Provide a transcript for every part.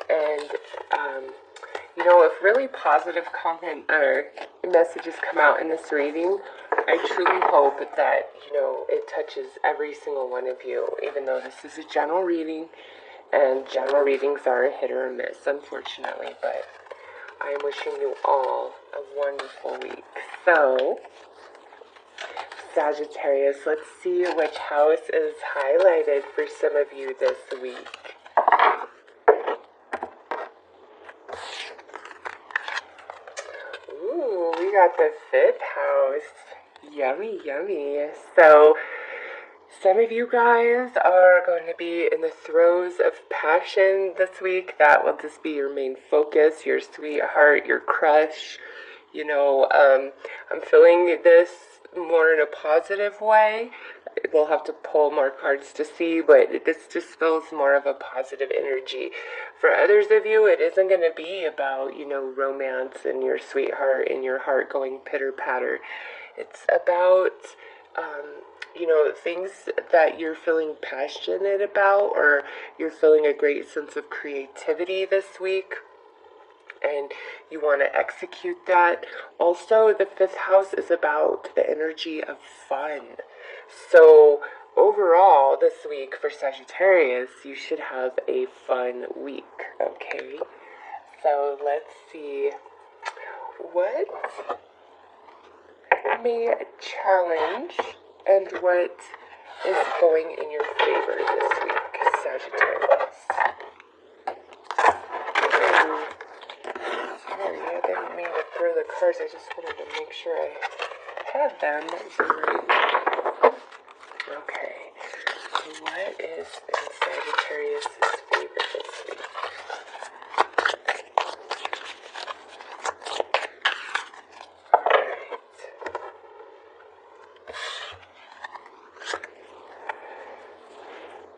And, if really positive comment or messages come out in this reading, I truly hope that, it touches every single one of you, even though this is a general reading, and general readings are a hit or a miss, unfortunately, but I am wishing you all a wonderful week. So, Sagittarius, let's see which house is highlighted for some of you this week. Ooh, we got the 5th house. Yummy, yummy. So, some of you guys are going to be in the throes of passion this week. That will just be your main focus, your sweetheart, your crush. I'm feeling this more in a positive way. We'll have to pull more cards to see, but this just feels more of a positive energy. For others of you, it isn't going to be about, romance and your sweetheart and your heart going pitter-patter. It's about, things that you're feeling passionate about, or you're feeling a great sense of creativity this week, and you want to execute that. Also, the 5th house is about the energy of fun. So overall, this week for Sagittarius, you should have a fun week, okay? So let's see what may challenge and what is going in your favor this week, Sagittarius. Sorry, I didn't mean to throw the cards. I just wanted to make sure I had them right. Okay, so what is in Sagittarius' favor this week? Alright.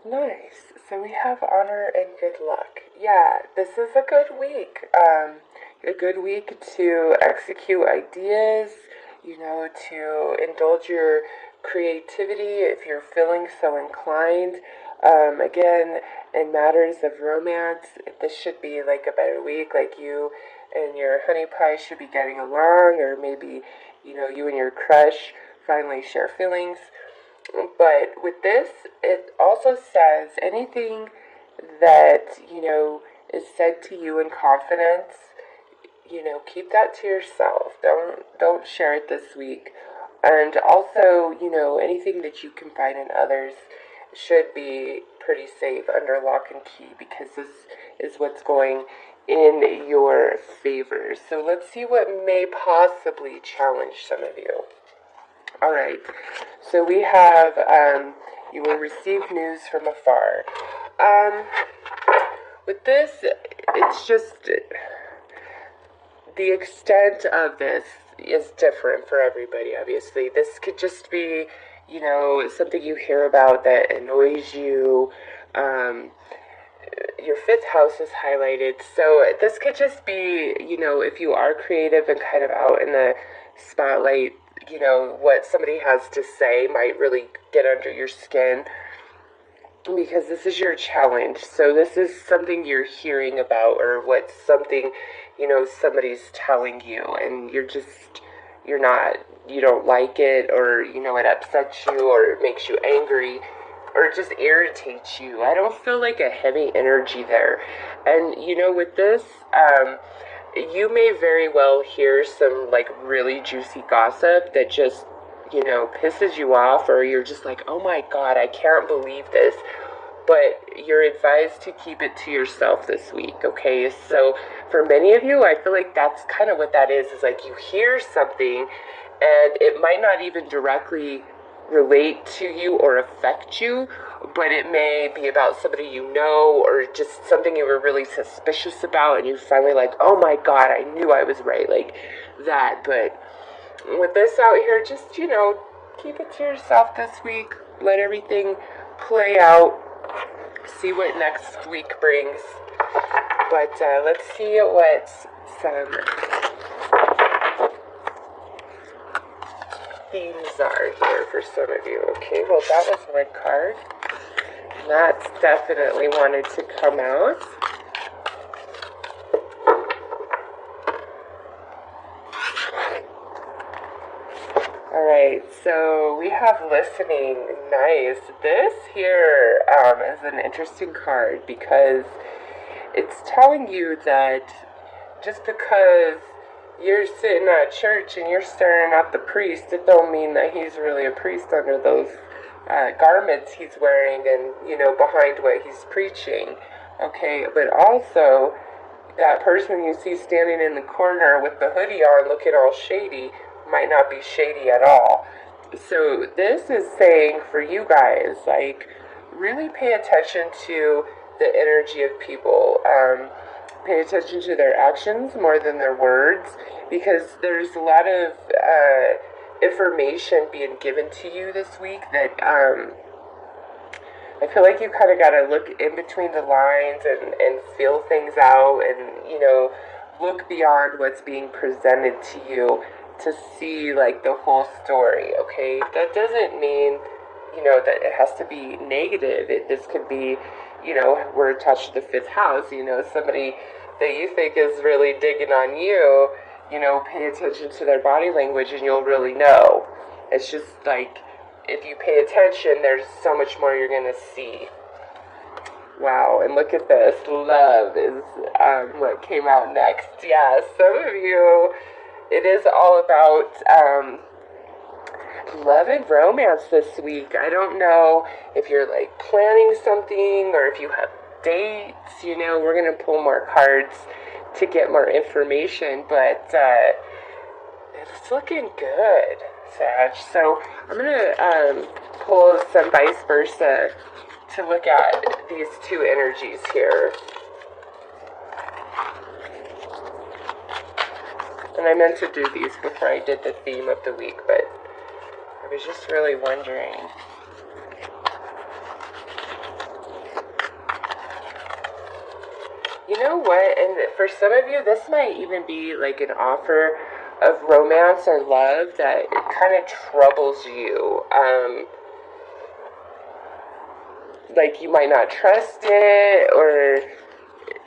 Nice. So we have honor and good luck. Yeah, this is a good week. A good week to execute ideas, to indulge your creativity if you're feeling so inclined. Again, in matters of romance, this should be like a better week. Like you and your honey pie should be getting along, or maybe, you and your crush finally share feelings. But with this, it also says anything that, is said to you in confidence, keep that to yourself. Don't share it this week. And also, anything that you confide in others should be pretty safe under lock and key, because this is what's going in your favor. So let's see what may possibly challenge some of you. All right, so we have, you will receive news from afar. With this, it's just, the extent of this is different for everybody, obviously. This could just be, something you hear about that annoys you. Your 5th house is highlighted, so this could just be, if you are creative and kind of out in the spotlight, what somebody has to say might really get under your skin, because this is your challenge. So this is something you're hearing about, or what's something, somebody's telling you, and you don't like it, or, it upsets you, or it makes you angry, or it just irritates you. I don't feel like a heavy energy there. And, with this, you may very well hear some, really juicy gossip that just, pisses you off, or you're just like, oh my God, I can't believe this. But you're advised to keep it to yourself this week, okay? So for many of you, I feel like that's kind of what that is like you hear something, and it might not even directly relate to you or affect you, but it may be about somebody you know, or just something you were really suspicious about, and you're finally like, oh my God, I knew I was right, like that. But with this out here, just, keep it to yourself this week. Let everything play out. See what next week brings. But let's see what some themes are here for some of you. Okay, well, that was one card. That's definitely wanted to come out. right, so we have listening. Nice. This here is an interesting card because it's telling you that just because you're sitting at church and you're staring at the priest, it don't mean that he's really a priest under those garments he's wearing and, behind what he's preaching. Okay, but also that person you see standing in the corner with the hoodie on looking all shady might not be shady at all. So this is saying for you guys, like, really pay attention to the energy of people. Pay attention to their actions more than their words, because there's a lot of information being given to you this week that I feel like you kind of got to look in between the lines and feel things out and, look beyond what's being presented to you to see, like, the whole story, okay? That doesn't mean, that it has to be negative. This could be, we're attached to the fifth house, somebody that you think is really digging on you, pay attention to their body language and you'll really know. It's just like, if you pay attention, there's so much more you're going to see. Wow, and look at this. Love is what came out next. Yeah, some of you, it is all about love and romance this week. I don't know if you're like planning something or if you have dates. We're going to pull more cards to get more information, but it's looking good, Sag. So I'm going to pull some vice versa to look at these two energies here. And I meant to do these before I did the theme of the week, but I was just really wondering. You know what? And for some of you, this might even be like an offer of romance or love that kind of troubles you. Like you might not trust it, or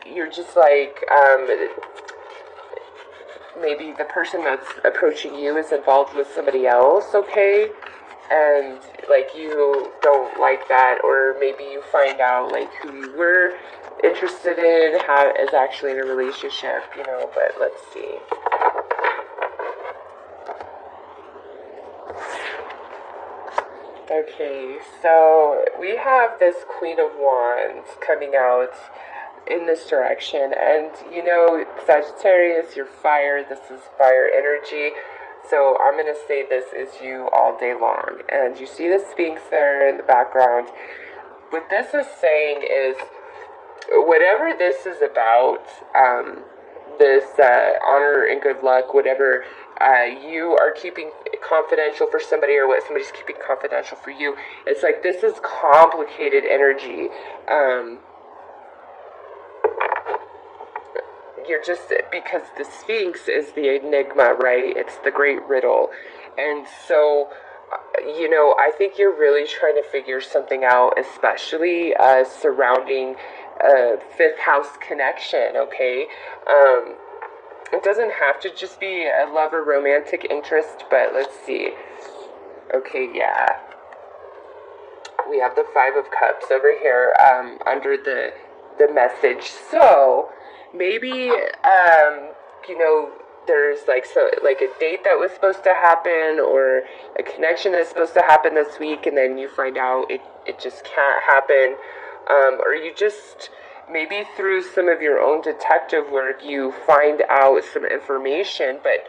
you're just like, maybe the person that's approaching you is involved with somebody else, okay? And like you don't like that, or maybe you find out like who you were interested in is actually in a relationship, but let's see. Okay, so we have this Queen of Wands coming out in this direction, and Sagittarius, you're fire. This is fire energy, so I'm going to say this is you all day long. And you see the Sphinx there in the background. What this is saying is, whatever this is about, this honor and good luck, whatever you are keeping confidential for somebody or what somebody's keeping confidential for you, it's like this is complicated energy. You're just, because the Sphinx is the enigma, right? It's the great riddle. And so, I think you're really trying to figure something out, especially surrounding fifth house connection, okay? It doesn't have to just be a love or romantic interest, but let's see. Okay, yeah. We have the Five of Cups over here under the message. So maybe there's like a date that was supposed to happen, or a connection that's supposed to happen this week, and then you find out it just can't happen, or you just maybe through some of your own detective work you find out some information. But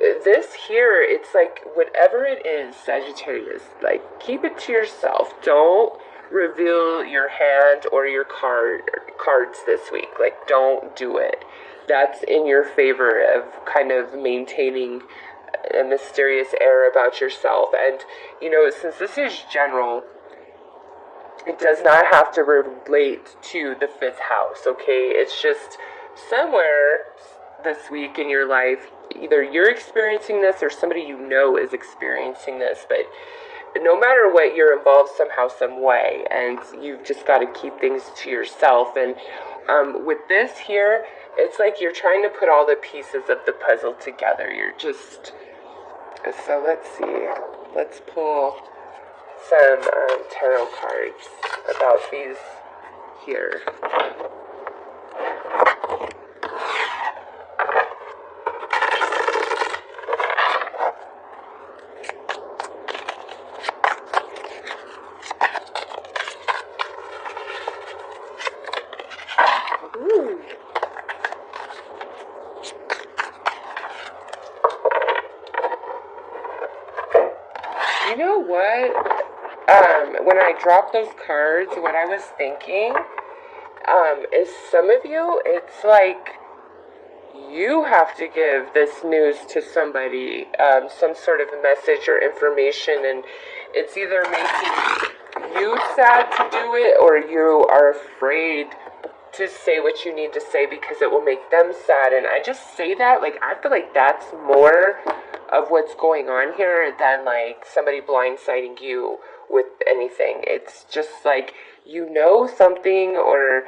this here, it's like whatever it is, Sagittarius, like keep it to yourself. Don't reveal your hand or your cards this week. Like, don't do it. That's in your favor of kind of maintaining a mysterious air about yourself. And since this is general, it does not have to relate to the fifth house, okay? It's just somewhere this week in your life, either you're experiencing this or somebody is experiencing this, but no matter what, you're involved somehow, some way, and you've just got to keep things to yourself. And with this here, it's like you're trying to put all the pieces of the puzzle together. So let's see. let's pull some tarot cards about these here. Ooh. You know what? When I dropped those cards, what I was thinking is some of you, it's like you have to give this news to somebody, some sort of message or information, and it's either making you sad to do it or you are afraid to say what you need to say because it will make them sad. And I just say that, like, I feel like that's more of what's going on here than like somebody blindsiding you with anything. It's just like, you know, something, or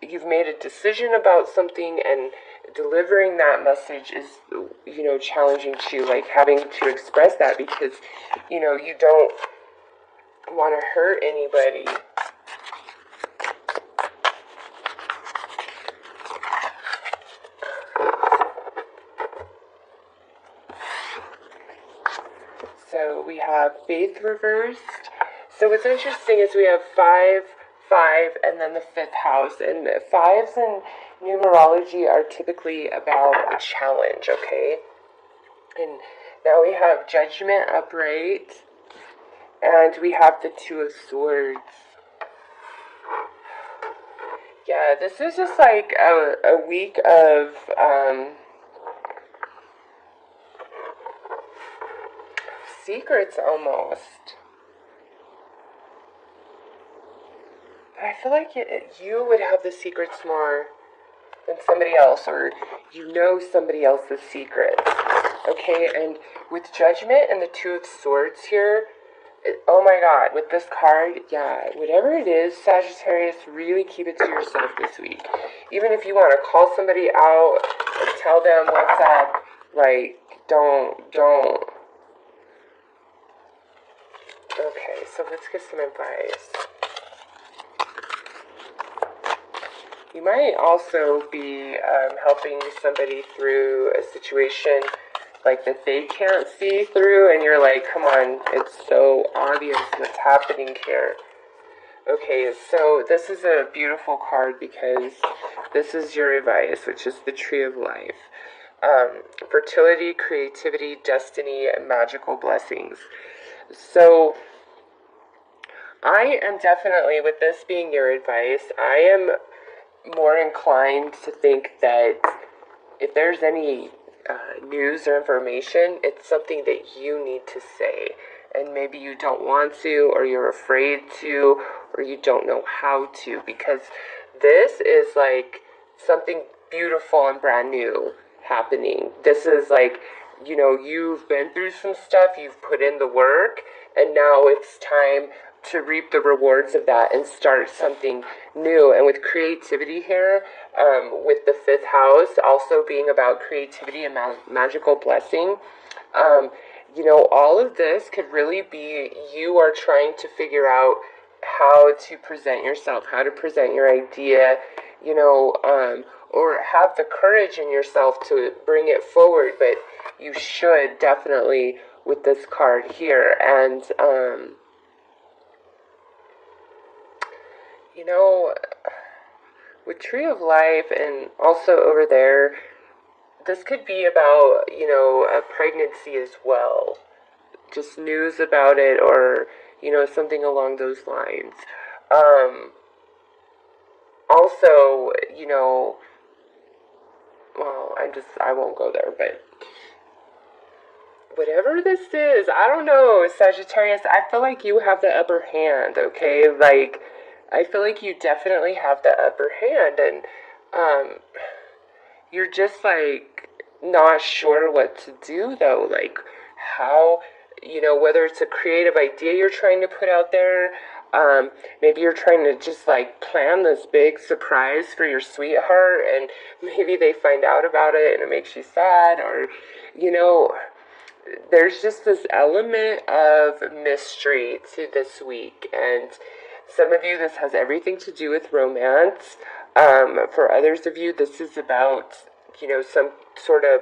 you've made a decision about something, and delivering that message is, you know, challenging to you, like having to express that because, you know, you don't want to hurt anybody. So we have faith reversed. So what's interesting is we have 5, 5, and then the 5th house. And 5s in numerology are typically about a challenge, okay? And now we have judgment upright. And we have the 2 of swords. Yeah, this is just like a week of secrets almost. But I feel like you would have the secrets more than somebody else, or you know somebody else's secrets. Okay, and with judgment and the 2 of swords here, oh my god, with this card, yeah, whatever it is, Sagittarius, really keep it to yourself this week. Even if you want to call somebody out and tell them what's up, like, don't. Okay, so let's get some advice. You might also be helping somebody through a situation like that they can't see through, and you're like, come on, it's so obvious what's happening here. Okay, so this is a beautiful card because this is your advice, which is the Tree of Life. Fertility, creativity, destiny, and magical blessings. So I am definitely, with this being your advice, I am more inclined to think that if there's any news or information, it's something that you need to say, and maybe you don't want to, or you're afraid to, or you don't know how to, because this is like something beautiful and brand new happening. This is like, you know, you've been through some stuff, you've put in the work, and now it's time to reap the rewards of that and start something new. And with creativity here, with the 5th house also being about creativity and magical blessing, you know, all of this could really be you are trying to figure out how to present yourself, how to present your idea, you know, or have the courage in yourself to bring it forward. But you should definitely with this card here. And you know, with Tree of Life and also over there, this could be about, you know, a pregnancy as well. Just news about it, or, you know, something along those lines. Also, you know, well, I won't go there, but whatever this is, I don't know, Sagittarius, I feel like you have the upper hand, okay? Like, I feel like you definitely have the upper hand, and you're just like not sure what to do though, like how, you know, whether it's a creative idea you're trying to put out there, maybe you're trying to just like plan this big surprise for your sweetheart, and maybe they find out about it and it makes you sad, or, you know, there's just this element of mystery to this week, and some of you, this has everything to do with romance. For others of you, this is about, some sort of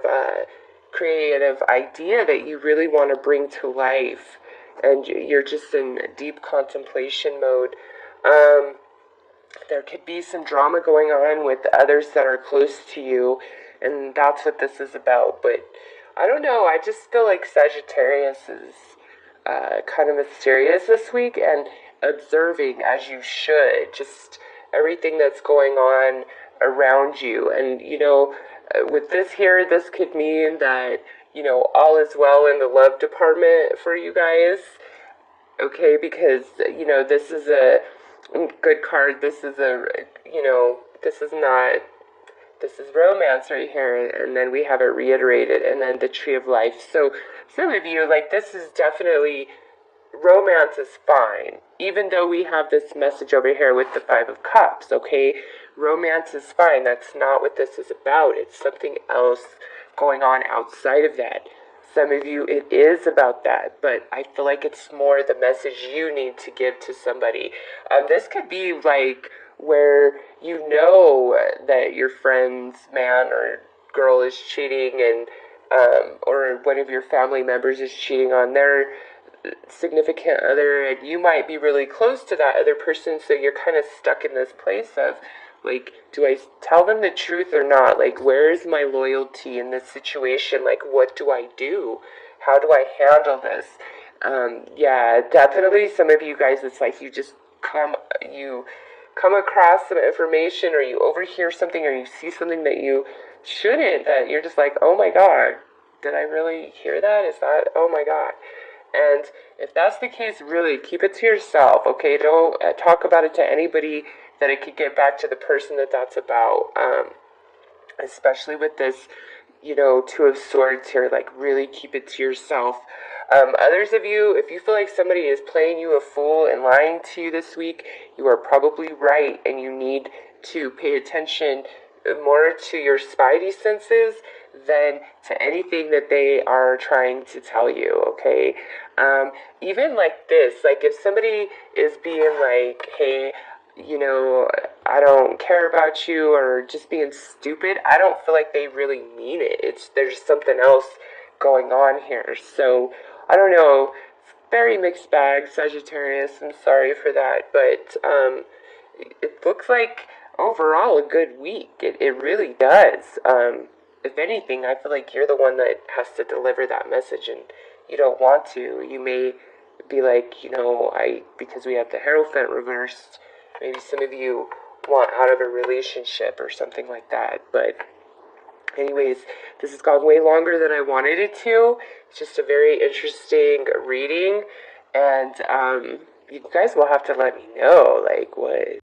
creative idea that you really want to bring to life, and you're just in deep contemplation mode. There could be some drama going on with others that are close to you, and that's what this is about. But I don't know, I just feel like Sagittarius is kind of mysterious this week and observing as you should, just everything that's going on around you. And, with this here, this could mean that, all is well in the love department for you guys. Okay, because, this is a good card. This is this is not, this is romance right here, and then we have it reiterated, and then the tree of life. So some of you, like, this is definitely, romance is fine, even though we have this message over here with the Five of Cups, okay? Romance is fine. That's not what this is about. It's something else going on outside of that. Some of you, it is about that, but I feel like it's more the message you need to give to somebody. This could be like where you know that your friend's man or girl is cheating, and or one of your family members is cheating on their significant other, and you might be really close to that other person, so you're kind of stuck in this place of, like, do I tell them the truth or not? Like, where is my loyalty in this situation? Like, what do I do? How do I handle this? Yeah, definitely some of you guys, it's like you come across some information, or you overhear something, or you see something that you shouldn't, that you're just like, oh my God, did I really hear that? Is that, oh my God. And if that's the case, really keep it to yourself, okay? Don't talk about it to anybody, that it could get back to the person that's about. Especially with this, Two of Swords here, like, really keep it to yourself. Others of you, if you feel like somebody is playing you a fool and lying to you this week, you are probably right, and you need to pay attention more to your spidey senses than to anything that they are trying to tell you, okay? Even like this, like if somebody is being like, hey, I don't care about you, or just being stupid, I don't feel like they really mean it. There's something else going on here. So, I don't know. It's very mixed bag, Sagittarius. I'm sorry for that. But, it looks like overall a good week. It really does. If anything, I feel like you're the one that has to deliver that message, and you don't want to. You may be like, because we have the Hierophant reversed, maybe some of you want out of a relationship or something like that. But anyways, this has gone way longer than I wanted it to. It's just a very interesting reading. And you guys will have to let me know, like, what